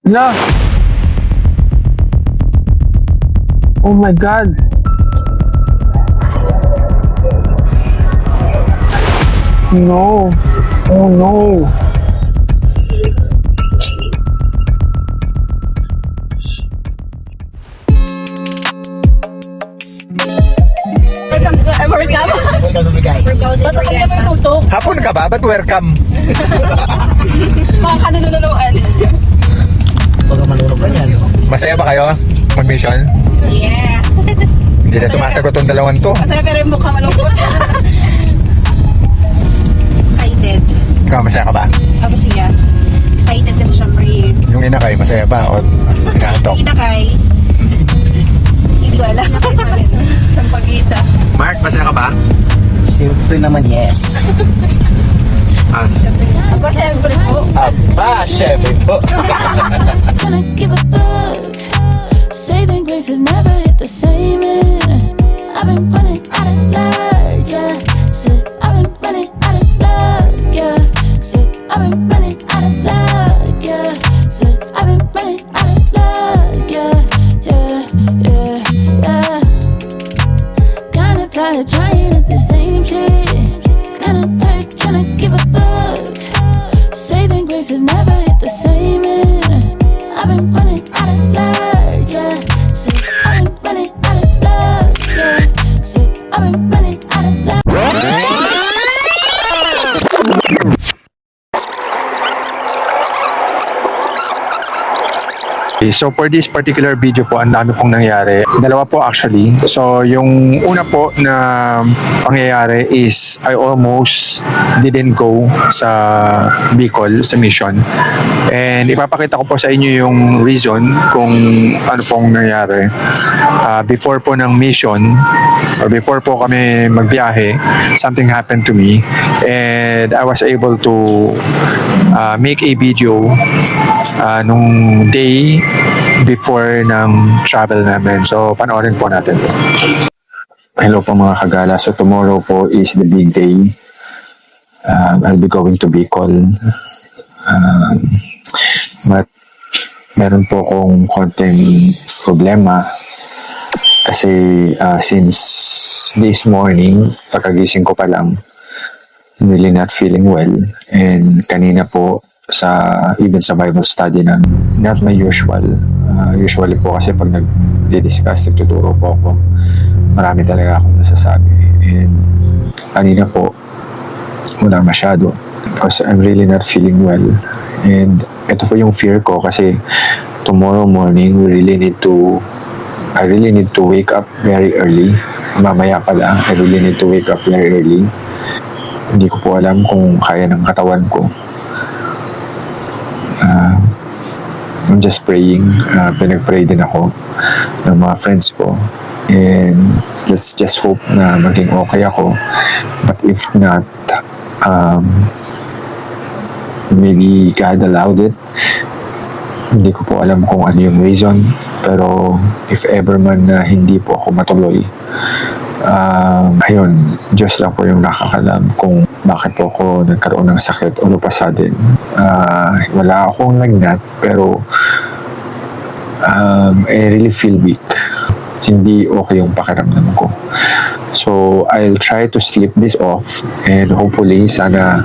Hala. Oh my God. No. Oh no. Basta kanya may tutok. Hapon ka ba? Ba't welcome? Mga kanunuluan. Baka manurog ka niyan. Masaya ba kayo? Mag-mission? Yeah. Hindi na sumasagot tong dalawang to. Masaya pero yung mukha malungkot. Excited. Ikaw, masaya ka ba? Ako siya. Excited kasi siya for you. Yung ina kayo, masaya ba? O inaantok? Kita kay. Hindi ko alam. Sa pagkita. Mark, masaya ka ba? Siyempre naman, yes. Ah. Ako siyempre po. Aba, syempre po. Tryna give a fuck. Saving grace has never hit the same. And I've been running out of luck, yeah. Said I've been running out of luck, yeah. Said I've been running out of luck, yeah. Said I've been running out of luck, yeah, yeah, yeah, yeah. Kinda tired trying at the same shit. Kinda tired tryna give a fuck. Saving grace has never hit the same. And I've been running out of luck, yeah. Say I've been running out of luck, yeah. Say I've been running out of luck. Okay, so for this particular video po, ang dami pong nangyari. Dalawa po actually. So yung una po na pangyayari is I almost didn't go sa Bicol, sa mission. And ipapakita ko po sa inyo yung reason kung ano pong nangyari. Before po ng mission, or before po kami magbiyahe, something happened to me. And I was able to make a video nung day before ng travel namin. So, panoorin po natin. Hello po mga kagala. So, tomorrow po is the big day. I'll be going to Bicol. But, meron po akong konting problema. Kasi, since this morning, pagkagising ko pa lang, really not feeling well. And kanina po, even sa Bible study na not my usual. Usually po kasi pag nag-discuss, nagtuturo po ako, marami talaga akong nasasabi. And kanina po, wala masyado because I'm really not feeling well. And ito po yung fear ko kasi tomorrow morning, I really need to wake up very early. Mamaya pala, I really need to wake up very early. Hindi ko po alam kung kaya ng katawan ko. I'm just praying. Pinag-pray din ako ng mga friends ko. And let's just hope na maging okay ako. But if not, maybe God allowed it. Hindi ko po alam kung ano yung reason. Pero if ever man na hindi po ako matuloy, ayun, Diyos lang po yung nakakalam kung bakit po ako nagkaroon ng sakit all of a sudden. Wala akong lagnat pero I really feel weak. Hindi okay yung pakiramdam ko. So, I'll try to sleep this off and hopefully sana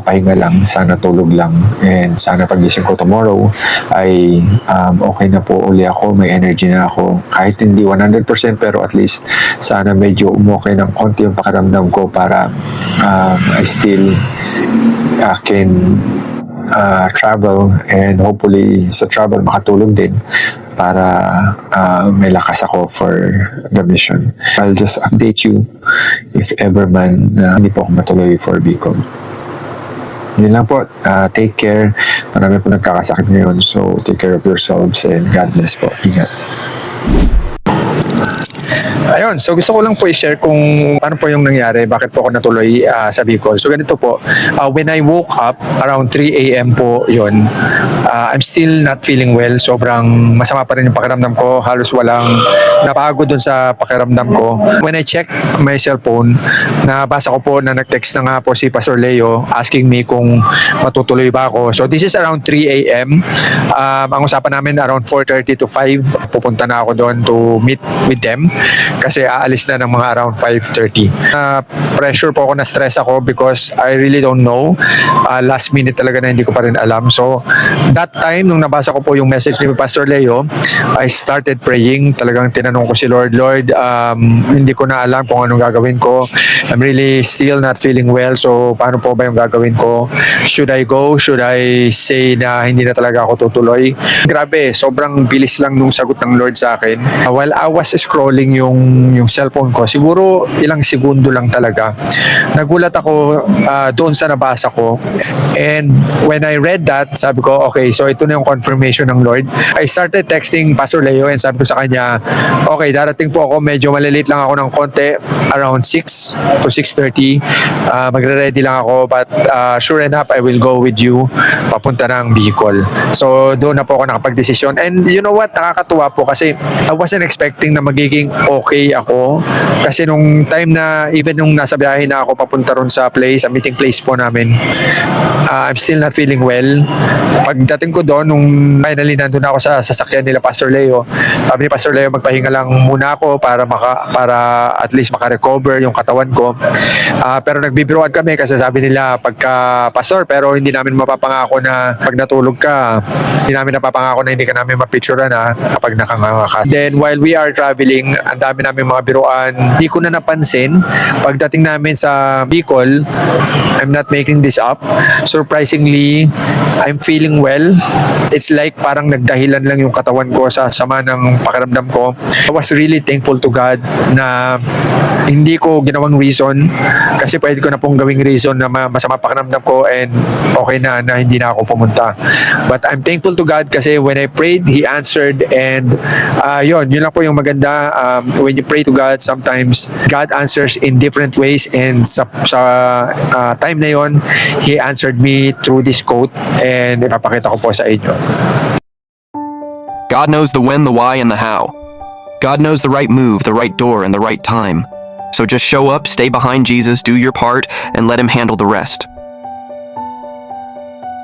pahinga lang, sana tulog lang, and sana pagising ko tomorrow ay okay na po uli ako, may energy na ako. Kahit hindi 100% pero at least sana medyo umokay ng konti yung pakiramdam ko para I still can travel and hopefully sa travel makatulog din para may lakas ako for the mission. I'll just update you if ever man hindi po ako matuloy for Bicol. Yun lang po. Take care. Marami po nagkakasakit ngayon. So, take care of yourselves and God bless po. Ingat. Ayun, so gusto ko lang po i-share kung ano po yung nangyari, bakit po ako natuloy sa Bicol. So ganito po, when I woke up around 3 a.m. po yun, I'm still not feeling well. Sobrang masama pa rin yung pakiramdam ko. Halos walang napagod dun sa pakiramdam ko. When I check my cellphone, nabasa ko po na nag-text na nga po si Pastor Leo asking me kung matutuloy ba ako. So this is around 3 a.m. Ang usapan namin around 4:30 to 5. Pupunta na ako doon to meet with them kasi aalis na ng mga around 5:30. Pressure po ako, na stress ako because I really don't know. Last minute talaga na hindi ko pa rin alam. So that time nung nabasa ko po yung message ni Pastor Leo, I started praying. Talagang tinanong ko si Lord, hindi ko na alam kung anong gagawin ko. I'm really still not feeling well. So paano po ba yung gagawin ko? Should I go? Should I say na hindi na talaga ako tutuloy? Grabe, sobrang bilis lang nung sagot ng Lord sa akin. While I was scrolling yung cellphone ko, siguro ilang segundo lang talaga, nagulat ako doon sa nabasa ko. And when I read that, sabi ko, okay, so ito na yung confirmation ng Lord. I started texting Pastor Leo and sabi ko sa kanya, okay, darating po ako, medyo malilate lang ako ng konti, around 6 to 6:30. Magre-ready lang ako, but sure enough, I will go with you papunta ng Bicol. So doon na po ako nakapag-desisyon. And you know what, nakakatuwa po kasi I wasn't expecting na magiging okay ako. Kasi nung time na, even nung nasa biyahe na ako papunta ron sa place, sa meeting place po namin, I'm still not feeling well. Pagdating ko doon, nung finally nandun ako sa sasakyan nila Pastor Leo, sabi ni Pastor Leo, magpahinga lang muna ako para at least makarecover yung katawan ko. Pero nagbibiruan kami kasi sabi nila, pagka Pastor, pero hindi namin mapapangako na pag natulog ka, hindi namin napapangako na hindi ka namin mapicturean na kapag nakanganga ka. Then while we are traveling, ang dami namin mga biruan. Hindi ko na napansin. Pagdating namin sa Bicol, I'm not making this up, surprisingly, I'm feeling well. It's like parang nagdahilan lang yung katawan ko sa sama ng pakiramdam ko. I was really thankful to God na hindi ko ginawang reason, kasi pwede ko na pong gawing reason na masama pakiramdam ko and okay na hindi na ako pumunta. But I'm thankful to God kasi when I prayed, He answered, and yun lang po yung maganda. When you pray to God, sometimes God answers in different ways, and sa time na yon, He answered me through this quote, and ipapakita ko po sa inyo. God knows the when, the why, and the how. God knows the right move, the right door, and the right time. So just show up, stay behind Jesus, do your part, and let Him handle the rest.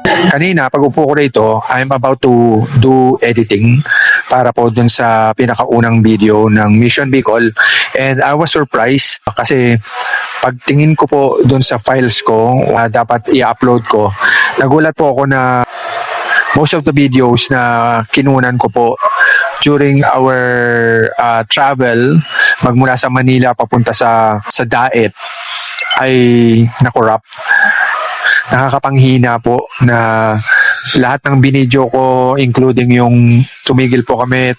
Kanina, pag upo ko rito, I'm about to do editing para po dun sa pinakaunang video ng Mission Bicol. And I was surprised kasi pagtingin ko po dun sa files ko, dapat i-upload ko, nagulat po ako na most of the videos na kinunan ko po during our travel magmula sa Manila papunta sa Daet ay nakorap. Nakakapanghina po na lahat ng binidyo ko, including yung tumigil po kami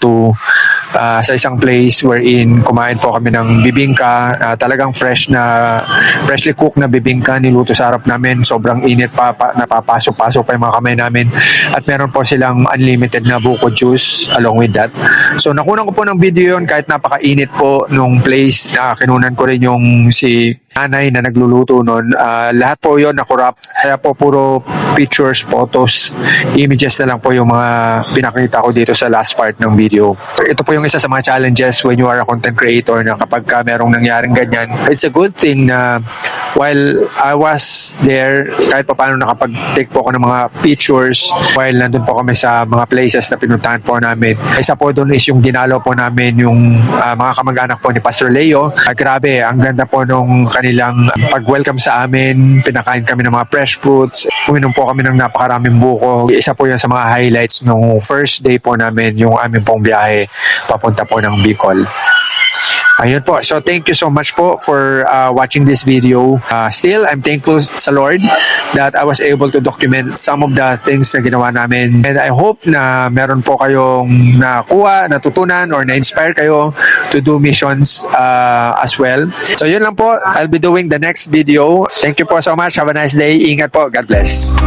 sa isang place wherein kumain po kami ng bibingka, talagang freshly cooked na bibingka niluto sa harap namin. Sobrang init pa, napapasok-pasok pa yung mga kamay namin, at meron po silang unlimited na buko juice along with that. So nakunan ko po ng video yun kahit napakainit po nung place. Kinunan ko rin yung si nanay na nagluluto nun. Lahat po yun nakurap, kaya po puro pictures, photos, images na lang po yung mga pinakita ko dito sa last part ng video. Ito po yung isa sa mga challenges when you are a content creator, na kapag merong nangyaring ganyan, it's a good thing na while I was there, kahit pa paano nakapag-take po ako ng mga pictures while nandun po kami sa mga places na pinuntahan po namin. Isa po doon is yung dinalo po namin yung mga kamag-anak po ni Pastor Leo. Grabe, ang ganda po nung kanilang pag-welcome sa amin. Pinakain kami ng mga fresh fruits. Uminom po kami ng napakaraming buko. Isa po yun sa mga highlights nung first day po namin, yung aming pong biyahe papunta po ng Bicol. Ayun po. So thank you so much po for watching this video. Still, I'm thankful sa Lord that I was able to document some of the things na ginawa namin. And I hope na meron po kayong nakuha, natutunan, or na-inspire kayo to do missions as well. So yun lang po. I'll be doing the next video. Thank you po so much. Have a nice day. Ingat po. God bless.